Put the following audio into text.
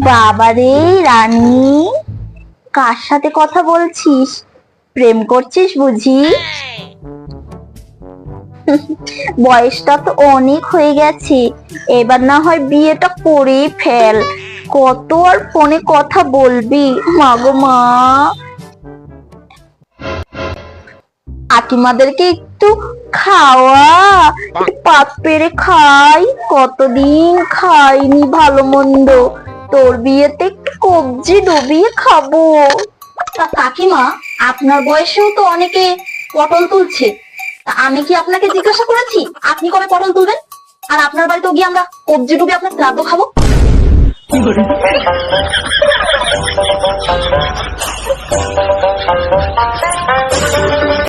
বাবারে রানী, কার সাথে কথা বলছিস? প্রেম করছিস বুঝি? বয়সটা তো অনেক হয়ে গেছে, এবার না হয় বিয়েটা করেই ফেল। কত আর ফোনে কথা বলবি, মাগো মা। কাকিমাদেরকে একটু খাওয়া, একটু পাত পেরে খাই, কতদিন খাইনি ভালো মন্দ। তোর বিয়েতে একটু কবজি ডুবিয়ে খাবো। তা কাকিমা, আপনার বয়সেও তো অনেকে পটল তুলছে, তা আমি কি আপনাকে জিজ্ঞাসা করেছি আপনি কবে পটল তুলবেন? আর আপনার বাড়িতে গিয়ে আমরা কবজি ডুবে আপনার শ্রাদ্ধ খাবো?